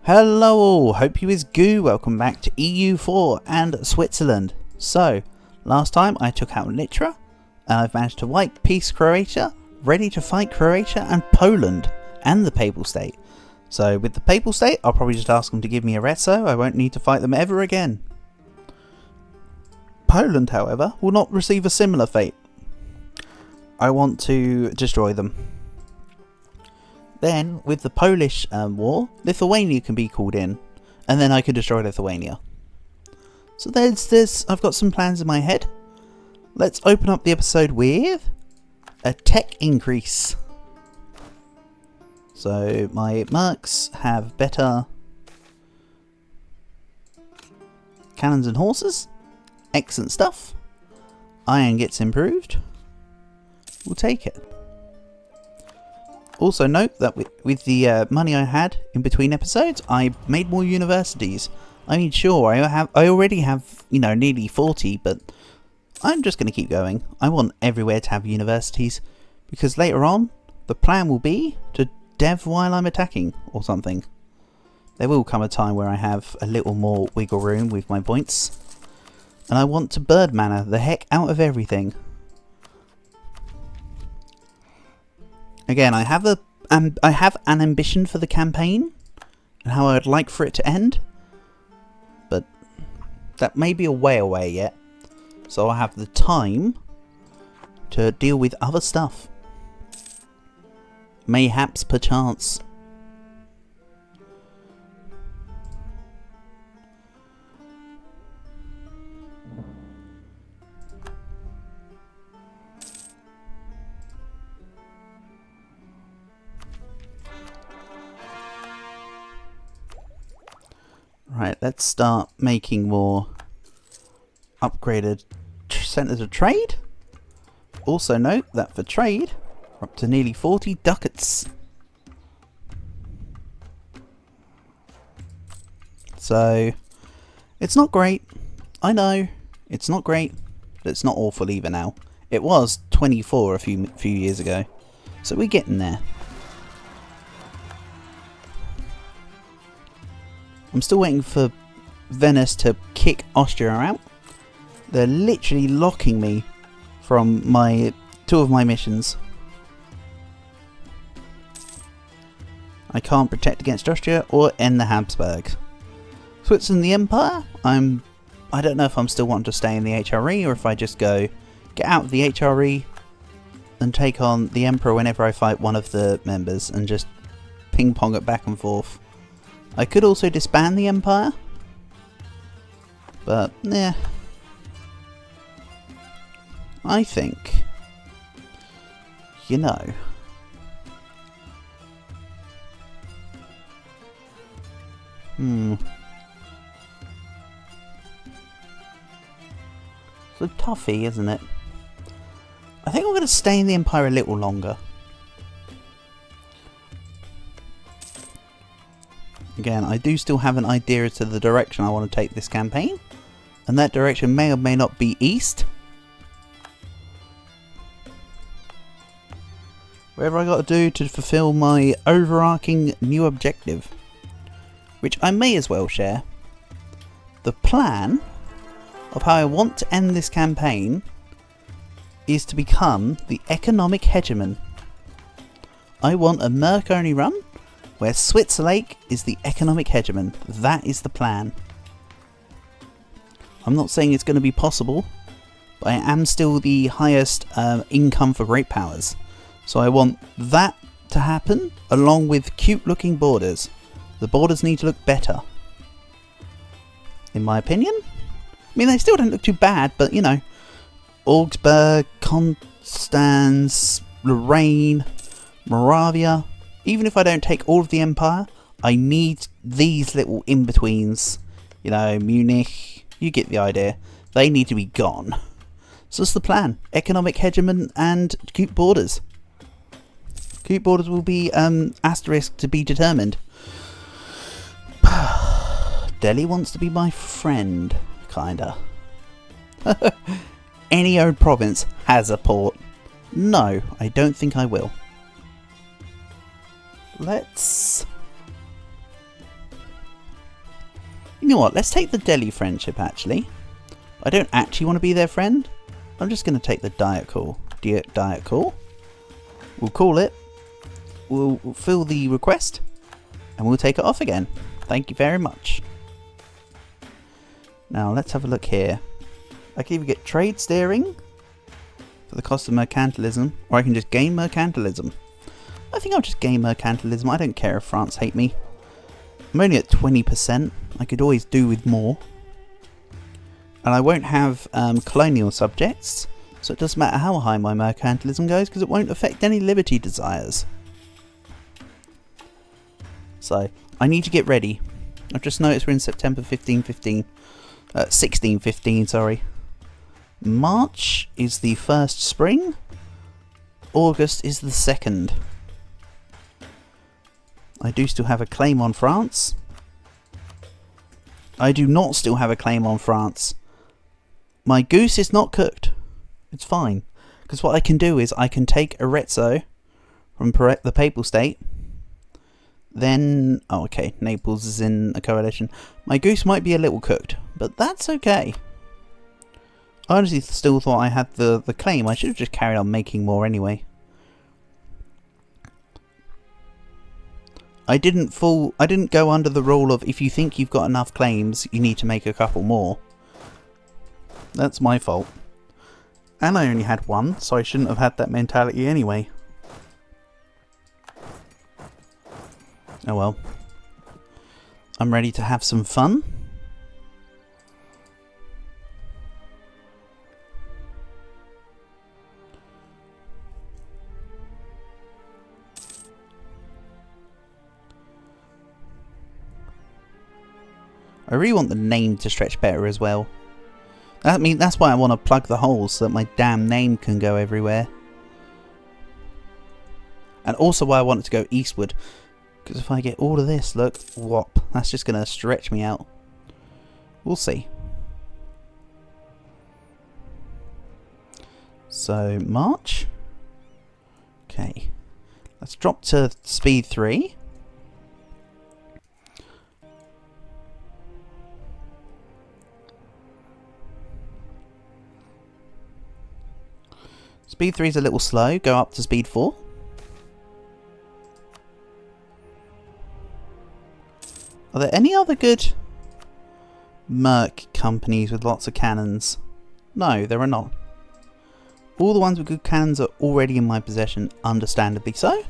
Hello all, hope you is goo. Welcome back to EU4 and Switzerland. So, last time I took out Litra, and I've managed to wipe peace Croatia, ready to fight Croatia and Poland, and the Papal State. So with the Papal State, I'll probably just ask them to give me a reso. I won't need to fight them ever again. Poland, however, will not receive a similar fate. I want to destroy them. Then, with the Polish war, Lithuania can be called in, and then I can destroy Lithuania. So there's this. I've got some plans in my head. Let's open up the episode with a tech increase. So my Mercs have better cannons and horses. Excellent stuff. Iron gets improved. We'll take it. Also note that with the money I had in between episodes, I made more universities. I mean, sure, I already have, you know, nearly 40, but I'm just going to keep going. I want everywhere to have universities, because later on, the plan will be to dev while I'm attacking, or something. There will come a time where I have a little more wiggle room with my points, and I want to bird manor the heck out of everything. Again, I have an ambition for the campaign and how I would like for it to end, but that may be a way away yet, so I have the time to deal with other stuff. Mayhaps, perchance. Right, let's start making more upgraded centres of trade. Also note that for trade, we're up to nearly 40 ducats. So, it's not great. I know, it's not great, but it's not awful either now. It was 24 a few years ago, so we're getting there. I'm still waiting for Venice to kick Austria out. They're literally locking me from two of my missions. I can't protect against Austria or end the Habsburgs. Switzerland, the Empire. I don't know if I'm still wanting to stay in the HRE or if I just go get out of the HRE and take on the Emperor whenever I fight one of the members and just ping pong it back and forth. I could also disband the Empire, but yeah, I think, you know, it's a toughie, isn't it? I think I'm going to stay in the Empire a little longer. Again, I do still have an idea as to the direction I want to take this campaign, and that direction may or may not be east. Whatever I got to do to fulfill my overarching new objective, which I may as well share. The plan of how I want to end this campaign is to become the economic hegemon. I want a Merc only run where Switzerlake is the economic hegemon. That is the plan. I'm not saying it's going to be possible, but I am still the highest income for great powers. So I want that to happen along with cute looking borders. The borders need to look better, in my opinion. I mean, they still don't look too bad, but you know, Augsburg, Constance, Lorraine, Moravia. Even if I don't take all of the Empire, I need these little in-betweens. You know, Munich, you get the idea. They need to be gone. So that's the plan. Economic hegemon and cute borders. Cute borders will be asterisk to be determined. Delhi wants to be my friend, kinda. Any old province has a port. No, I don't think I will. Let's You know what, let's take the Delhi friendship actually. I don't actually want to be their friend. I'm just going to take the diet call. Diet call. We'll call it. We'll fill the request. And we'll take it off again. Thank you very much. Now let's have a look here. I can either get trade steering for the cost of mercantilism, or I can just gain mercantilism. I think I'll just gain mercantilism. I don't care if France hate me. I'm only at 20%. I could always do with more. And I won't have colonial subjects, so it doesn't matter how high my mercantilism goes, because it won't affect any liberty desires. So, I need to get ready. I've just noticed we're in September 1615, sorry. March is the first spring. August is the second. I do still have a claim on France. I do not still have a claim on France. My goose is not cooked. It's fine. Because what I can do is I can take Arezzo from the Papal State. Then, oh okay, Naples is in a coalition. My goose might be a little cooked, but that's okay. I honestly still thought I had the claim. I should have just carried on making more anyway. I didn't go under the rule of if you think you've got enough claims, you need to make a couple more. That's my fault. And I only had one, so I shouldn't have had that mentality anyway. Oh well. I'm ready to have some fun. I really want the name to stretch better as well. I mean, that's why I want to plug the holes so that my damn name can go everywhere. And also why I want it to go eastward. Because if I get all of this, look, whop, that's just going to stretch me out. We'll see. So, March. Okay. Let's drop to speed 3. Speed 3 is a little slow. Go up to speed 4. Are there any other good Merc companies with lots of cannons? No, there are not. All the ones with good cannons are already in my possession, understandably so.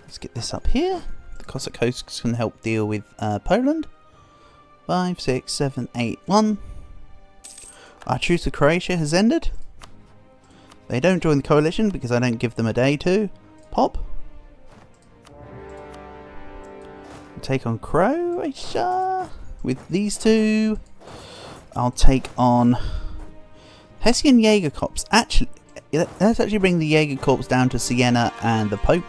Let's get this up here. The Cossack hosts can help deal with Poland. 5, 6, 7, 8, 1. Our truce with Croatia has ended. They don't join the coalition because I don't give them a day to pop. Take on Croatia with these two. I'll take on Hessian Jaeger Corps. Actually, let's actually bring the Jaeger Corps down to Siena and the Pope.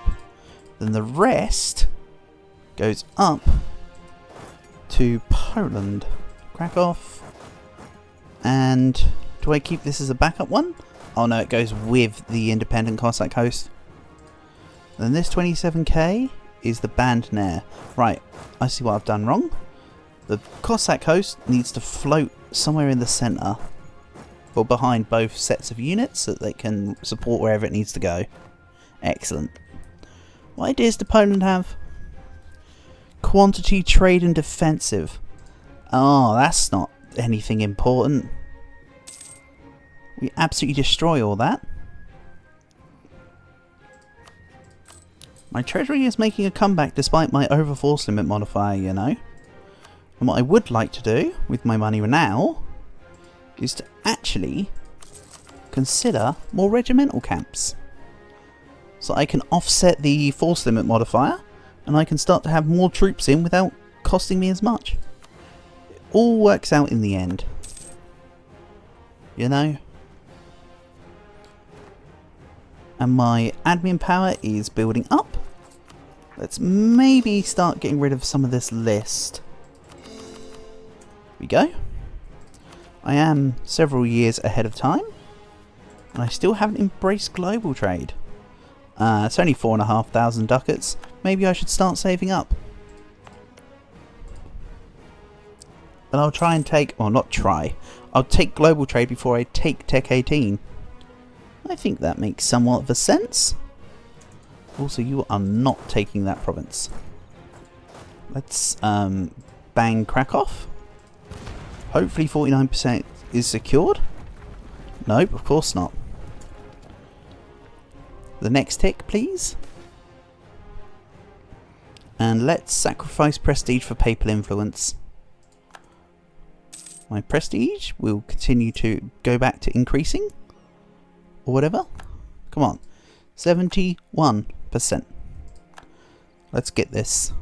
Then the rest goes up to Poland. Krakow. And do I keep this as a backup one? Oh no, it goes with the independent Cossack host. Then this 27k is the Bandner. Right, I see what I've done wrong. The Cossack host needs to float somewhere in the centre. Or behind both sets of units so that they can support wherever it needs to go. Excellent. What ideas do Poland have? Quantity, trade and defensive. Oh, that's not anything important. We absolutely destroy all that. My treasury is making a comeback despite my over force limit modifier, you know. And what I would like to do with my money now is to actually consider more regimental camps. So I can offset the force limit modifier and I can start to have more troops in without costing me as much. It all works out in the end. You know? And my admin power is building up. Let's maybe start getting rid of some of this list. Here we go. I am several years ahead of time. And I still haven't embraced global trade. It's only 4,500 ducats. Maybe I should start saving up. And I'll try and take, or not try, I'll take global trade before I take Tech 18. I think that makes somewhat of a sense. Also, you are not taking that province. Let's bang Krakow. Hopefully 49% is secured. Nope, of course not. The next tick, please. And let's sacrifice prestige for papal influence. My prestige will continue to go back to increasing. Or whatever. Come on. 71%. Let's get this.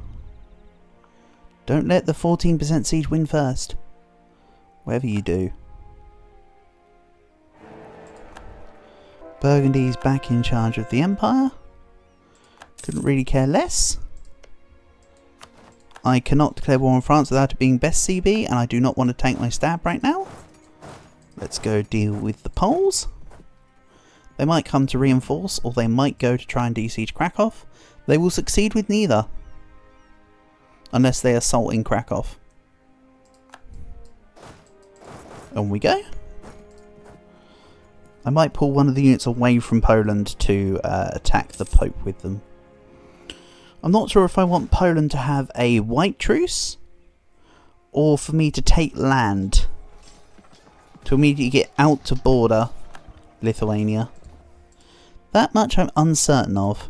Don't let the 14% siege win first. Whatever you do. Burgundy's back in charge of the Empire. Couldn't really care less. I cannot declare war on France without it being best CB, and I do not want to tank my stab right now. Let's go deal with the Poles. They might come to reinforce, or they might go to try and de-siege Krakow. They will succeed with neither. Unless they assault in Krakow. On we go. I might pull one of the units away from Poland to attack the Pope with them. I'm not sure if I want Poland to have a white truce, or for me to take land to immediately get out to border Lithuania. That much I'm uncertain of.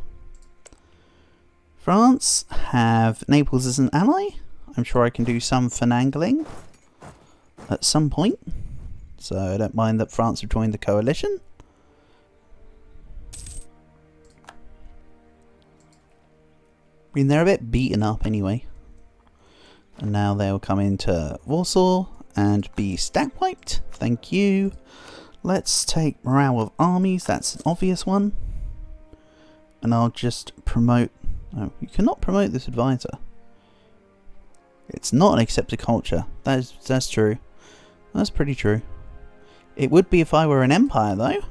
France have Naples as an ally. I'm sure I can do some finagling at some point. So I don't mind that France have joined the coalition. I mean, they're a bit beaten up anyway. And now they'll come into Warsaw and be stack wiped. Thank you. Let's take morale of armies. That's an obvious one. And I'll just promote... Oh, you cannot promote this advisor. It's not an accepted culture. That's true. That's pretty true. It would be if I were an empire, though.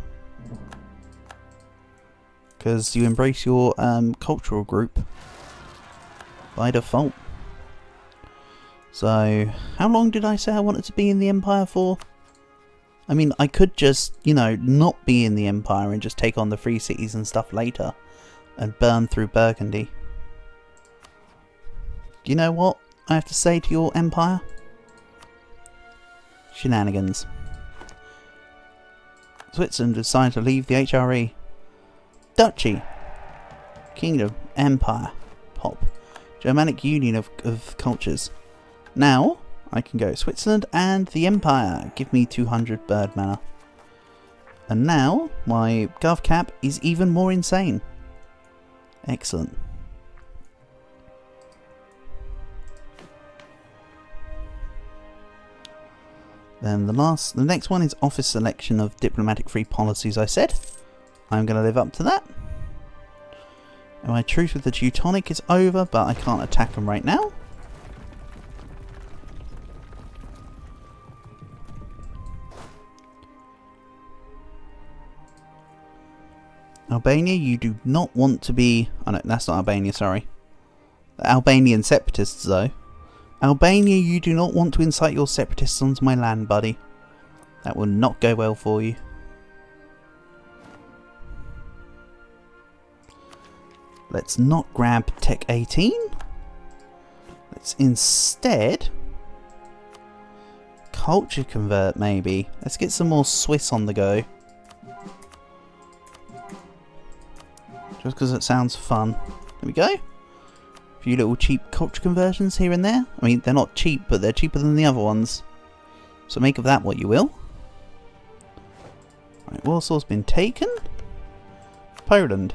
Because you embrace your cultural group by default. So, how long did I say I wanted to be in the empire for? I mean, I could just, you know, not be in the empire and just take on the free cities and stuff later. And burn through Burgundy. You know what I have to say to your empire? Shenanigans. Switzerland decided to leave the HRE. Duchy. Kingdom. Empire. Pop. Germanic Union of Cultures. Now, I can go Switzerland and the Empire. Give me 200 bird mana. And now, my gov cap is even more insane. Excellent. Then the next one is office selection of diplomatic free policies, I said. I'm going to live up to that. And my truce with the Teutonic is over, but I can't attack them right now. Albania, you do not want to be... Oh no, that's not Albania, sorry. The Albanian separatists, though. Albania, you do not want to incite your separatists onto my land, buddy. That will not go well for you. Let's not grab Tech 18. Let's instead... culture convert, maybe. Let's get some more Swiss on the go. Just because it sounds fun. There we go. A few little cheap culture conversions here and there. I mean, they're not cheap, but they're cheaper than the other ones. So make of that what you will. Right, Warsaw's been taken. Poland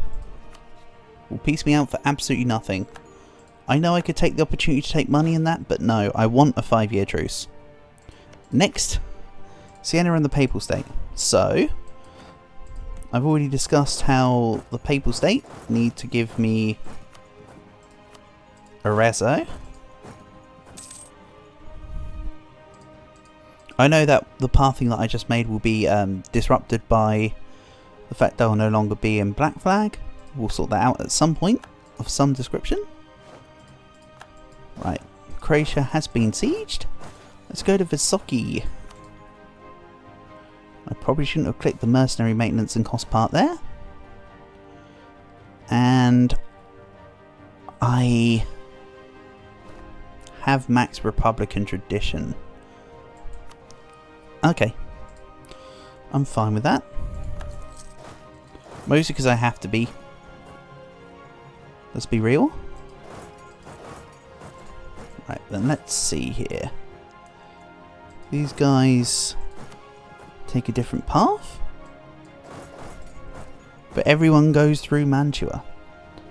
will piece me out for absolutely nothing. I know I could take the opportunity to take money in that, but no, I want a 5-year truce. Next, Siena and the Papal State. So... I've already discussed how the Papal State need to give me Arezzo. I know that the pathing that I just made will be disrupted by the fact that I'll no longer be in Black Flag. We'll sort that out at some point of some description. Right, Croatia has been sieged. Let's go to Vysoky. I probably shouldn't have clicked the mercenary maintenance and cost part there. And I have max Republican tradition. Okay. I'm fine with that. Mostly because I have to be. Let's be real. Right, then let's see here. These guys take a different path. But everyone goes through Mantua.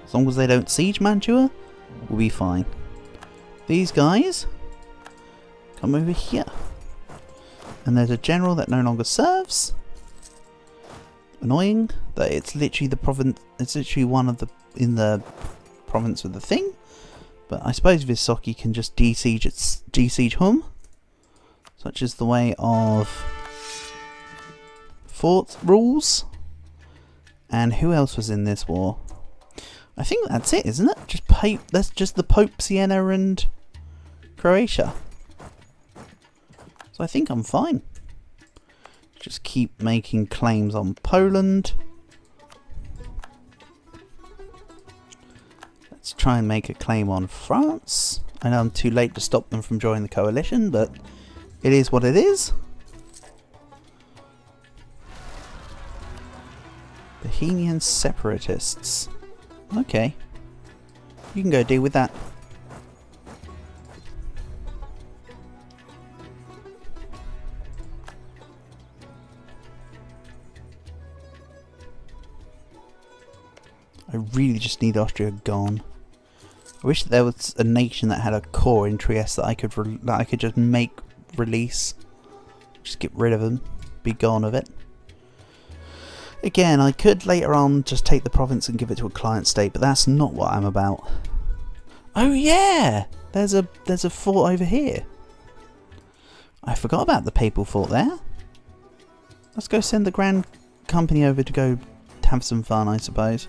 As long as they don't siege Mantua, we'll be fine. These guys come over here. And there's a general that no longer serves. Annoying that it's literally the province, it's literally one of the, in the province of the thing. But I suppose Vysoky can just de-siege Hum. Such is the way of fort rules. And who else was in this war? I think that's it, isn't it? Just Pope. That's just the Pope, Siena, and Croatia. So I think I'm fine. Just keep making claims on Poland. Let's try and make a claim on France. I know I'm too late to stop them from joining the coalition, but it is what it is. Bohemian separatists. Okay. You can go deal with that. I really just need Austria gone. I wish there was a nation that had a core in Trieste that I could just make release. Just get rid of them. Be gone of it. Again, I could later on just take the province and give it to a client state, but that's not what I'm about. Oh yeah! There's a fort over here. I forgot about the papal fort there. Let's go send the Grand Company over to go have some fun, I suppose.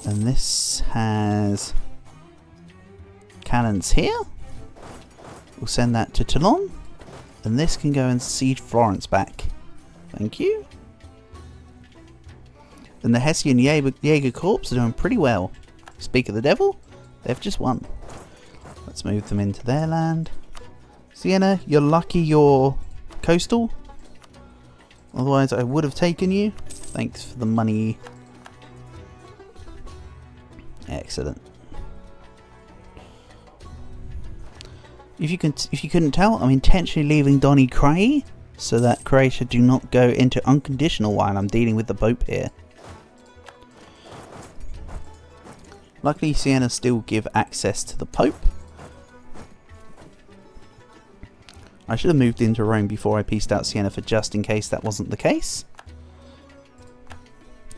And this has cannons here. We'll send that to Toulon. And this can go and siege Florence back. Thank you. And the Hessian Jaeger Corps are doing pretty well. Speak of the devil, they've just won. Let's move them into their land. Siena, you're lucky you're coastal. Otherwise I would have taken you. Thanks for the money. Excellent. If you couldn't tell, I'm intentionally leaving Donny Cray so that Croatia do not go into unconditional while I'm dealing with the Pope here. Luckily, Siena still give access to the Pope. I should have moved into Rome before I pieced out Siena for just in case that wasn't the case.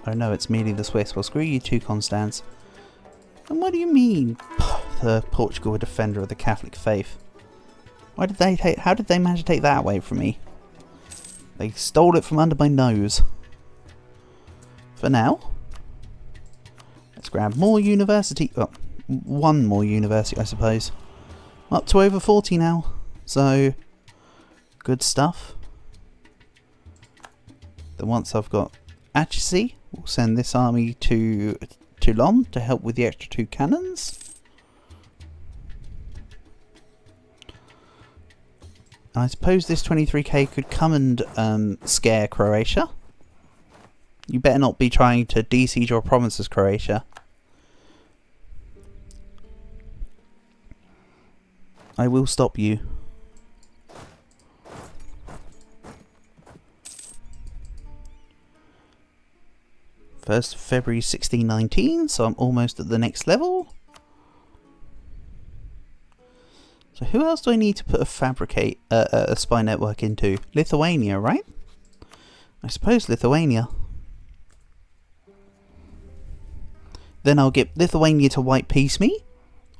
Oh no, it's merely the Swiss. Well, screw you too, Constance. And what do you mean? The Portugal, a defender of the Catholic faith. Why did they take? How did they manage to take that away from me? They stole it from under my nose. For now, let's grab more university. Well, one more university, I suppose. Up to over 40 now. So, good stuff. Then once I've got Achacy, we'll send this army to Toulon to help with the extra 2 cannons. I suppose this 23k could come and scare Croatia. You better not be trying to de-siege your provinces, Croatia. I will stop you. First of February 1619, so I'm almost at the next level. So who else do I need to put a spy network into? Lithuania, right? I suppose Lithuania. Then I'll get Lithuania to white peace me,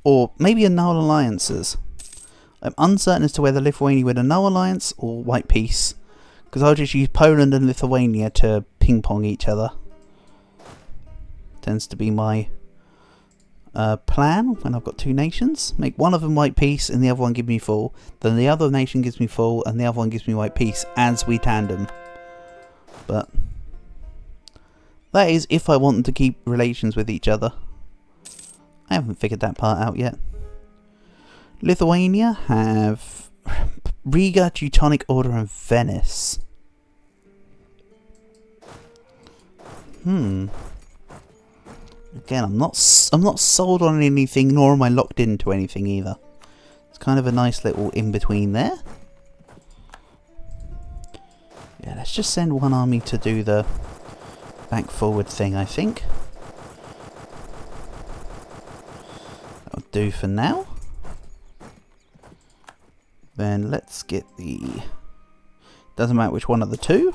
or maybe annul alliances. I'm uncertain as to whether Lithuania would annul alliance or white peace, because I'll just use Poland and Lithuania to ping pong each other. tends to be my plan when I've got two nations. Make one of them white peace and the other one give me full. Then the other nation gives me full and the other one gives me white peace as we tandem. But that is if I want them to keep relations with each other. I haven't figured that part out yet. Lithuania have Riga, Teutonic Order and Venice. Again, I'm not sold on anything, nor am I locked into anything either. It's kind of a nice little in-between there. Yeah, let's just send one army to do the back-forward thing, I think. That'll do for now. Then let's get the... Doesn't matter which one of the two.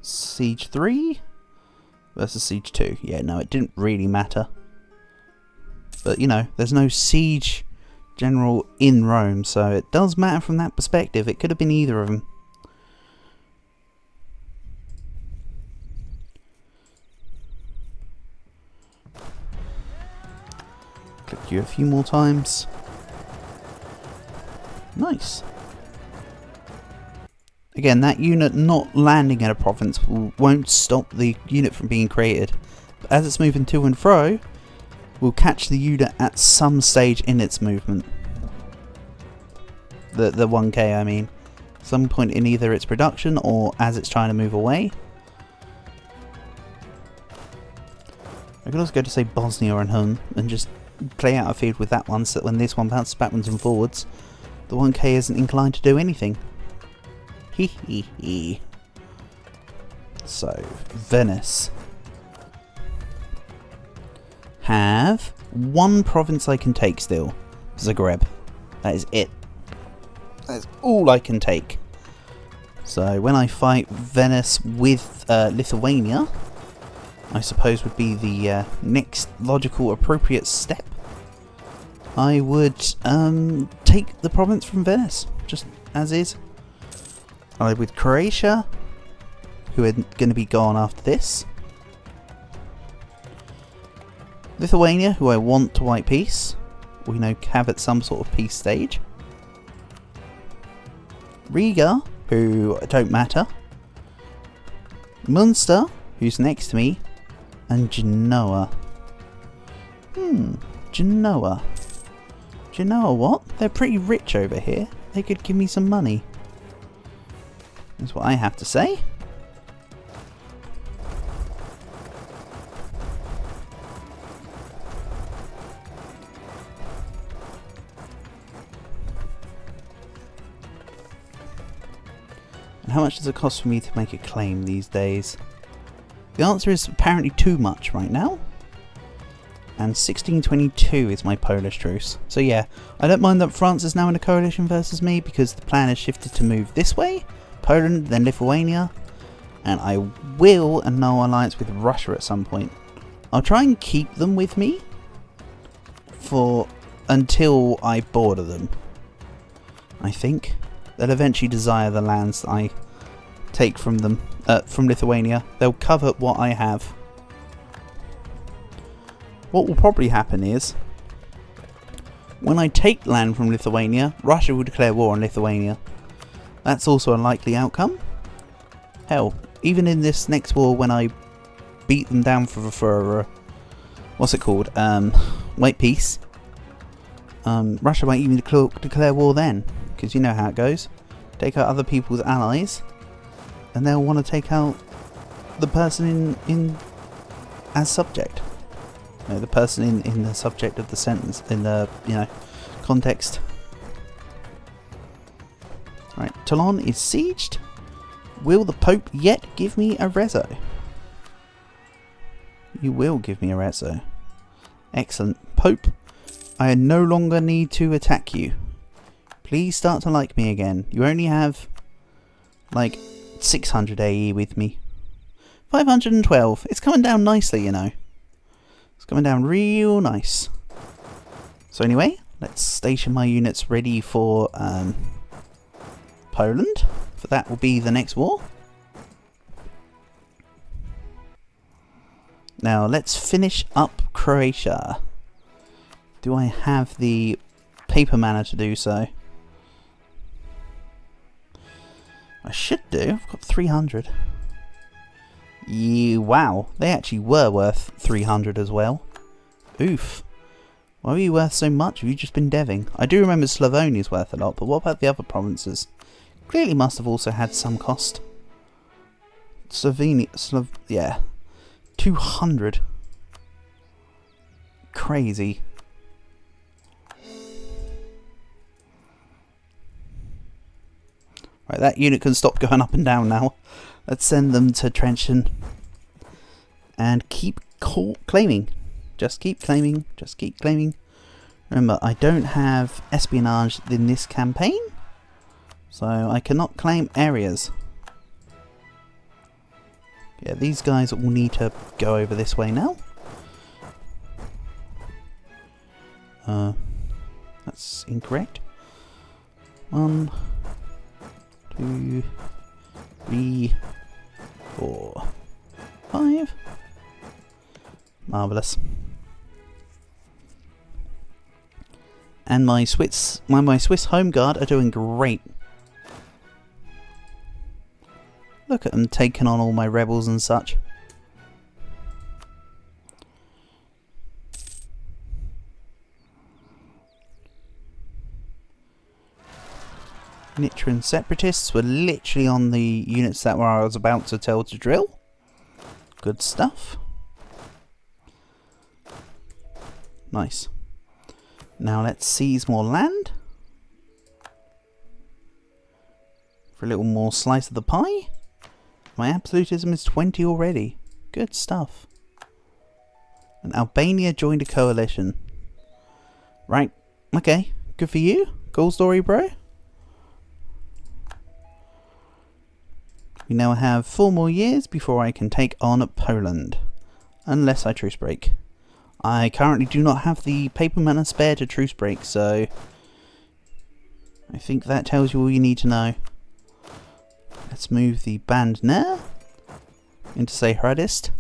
Siege 3 versus Siege 2. Yeah, no, it didn't really matter. But, you know, there's no siege general in Rome, so it does matter from that perspective. It could have been either of them. Click you a few more times. Nice. Again, that unit not landing in a province won't stop the unit from being created. But as it's moving to and fro, we'll catch the unit at some stage in its movement. The 1K, I mean. Some point in either its production or as it's trying to move away. I could also go to, say, Bosnia and Hun and just play out a field with that one so that when this one bounces backwards and forwards, the 1K isn't inclined to do anything. Hee hee hee. So, Venice have one province I can take still. Zagreb. That is it. That is all I can take. So, when I fight Venice with Lithuania, I suppose would be the next logical appropriate step. I would take the province from Venice, just as is. With Croatia, who are going to be gone after this. Lithuania, who I want to white peace, or, you know, have at some sort of peace stage. Riga, who don't matter. Munster, who's next to me. And Genoa. Genoa. Genoa what? They're pretty rich over here. They could give me some money. That's what I have to say. And how much does it cost for me to make a claim these days? The answer is apparently too much right now. And 1622 is my Polish truce. So yeah, I don't mind that France is now in a coalition versus me because the plan has shifted to move this way. Poland, then Lithuania. And I will annul alliance with Russia at some point. I'll try and keep them with me until I border them. I think they'll eventually desire the lands that I take from them, from Lithuania. They'll covet what I have. What will probably happen is, when I take land from Lithuania, Russia will declare war on Lithuania. That's also a likely outcome. Hell, even in this next war, when I beat them down for what's it called, white peace, Russia might even declare war then, because you know how it goes. Take out other people's allies, and they'll want to take out the person in as subject. You know, the person in the subject of the sentence, in the, you know, context. Right, Toulon is sieged. Will the Pope yet give me a reso? You will give me a reso. Excellent. Pope, I no longer need to attack you. Please start to like me again. You only have like 600 AE with me. 512. It's coming down nicely, you know. It's coming down real nice. So anyway, let's station my units ready for Poland. For that will be the next war. Now let's finish up Croatia. Do I have the paper mana to do so? I should do. I've got 300. Yeah, wow, they actually were worth 300 as well. Oof. Why were you worth so much? Have you just been deving? I do remember Slavonia's worth a lot, but what about the other provinces? Clearly must have also had some cost. Slovenia, yeah. 200. Crazy. Right, that unit can stop going up and down now. Let's send them to Trenton. And keep claiming. Just keep claiming. Just keep claiming. Remember, I don't have espionage in this campaign, so I cannot claim areas. Yeah, these guys all need to go over this way now. That's incorrect. 1, 2, 3, 4, 5. Marvellous. And my Swiss Home Guard are doing great. Look at them taking on all my rebels and such. Nitran separatists were literally on the units that I was about to tell to drill. Good stuff. Nice. Now let's seize more land. For a little more slice of the pie. My absolutism is 20 already. Good stuff. And Albania joined a coalition. Right. Okay. Good for you. Cool story, bro. We now have 4 more years before I can take on Poland. Unless I truce break. I currently do not have the paper mana spare to truce break, so I think that tells you all you need to know. Let's move the band now into Seyhradist.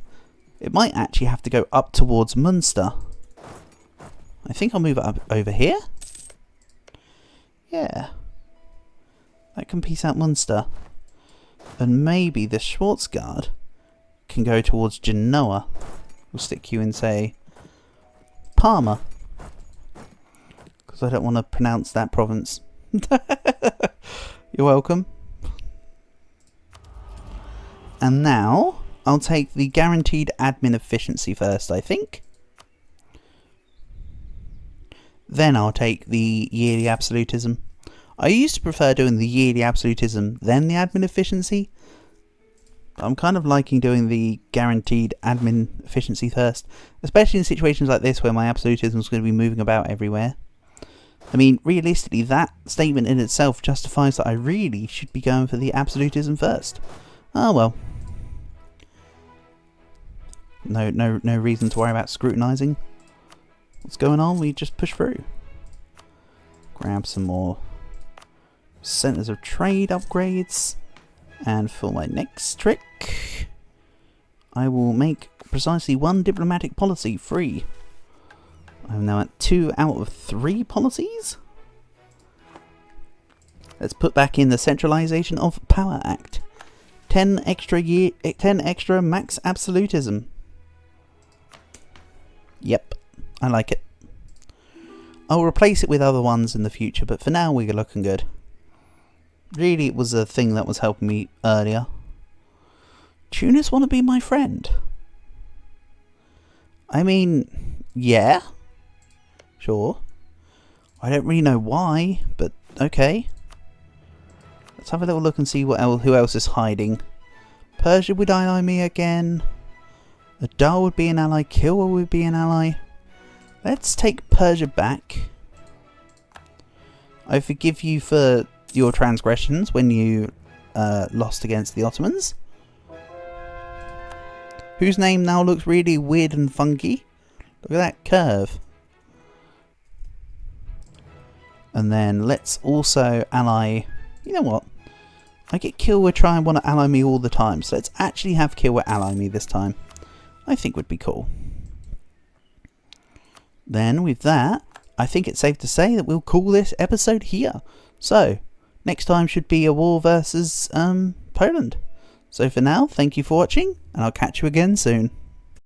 It might actually have to go up towards Munster. I think I'll move it up over here. Yeah. That can piece out Munster. And maybe the Schwarzguard can go towards Genoa. We'll stick you in, say, Parma. Because I don't want to pronounce that province. You're welcome. And now, I'll take the guaranteed admin efficiency first, I think. Then I'll take the yearly absolutism. I used to prefer doing the yearly absolutism, then the admin efficiency. I'm kind of liking doing the guaranteed admin efficiency first, especially in situations like this where my absolutism is going to be moving about everywhere. I mean, realistically, that statement in itself justifies that I really should be going for the absolutism first. Oh well. No reason to worry about scrutinising what's going on. We just push through. Grab some more centres of trade upgrades. And for my next trick, I will make precisely 1 diplomatic policy free. I'm now at 2 out of 3 policies. Let's put back in the Centralisation of Power Act. 10 extra max absolutism. Yep, I like it. I'll replace it with other ones in the future, but for now we're looking good. Really, it was a thing that was helping me earlier. Tunis want to be my friend? I mean, yeah. Sure. I don't really know why, but okay. Let's have a little look and see what who else is hiding. Persia would ally me again. Adar would be an ally. Kilwa would be an ally. Let's take Persia back. I forgive you for your transgressions when you lost against the Ottomans. Whose name now looks really weird and funky. Look at that curve. And then let's also ally... You know what? I get Kilwa try and want to ally me all the time. So let's actually have Kilwa ally me this time. I think would be cool. Then with that, I think it's safe to say that we'll call this episode here. So, next time should be a war versus Poland. So for now, thank you for watching, and I'll catch you again soon.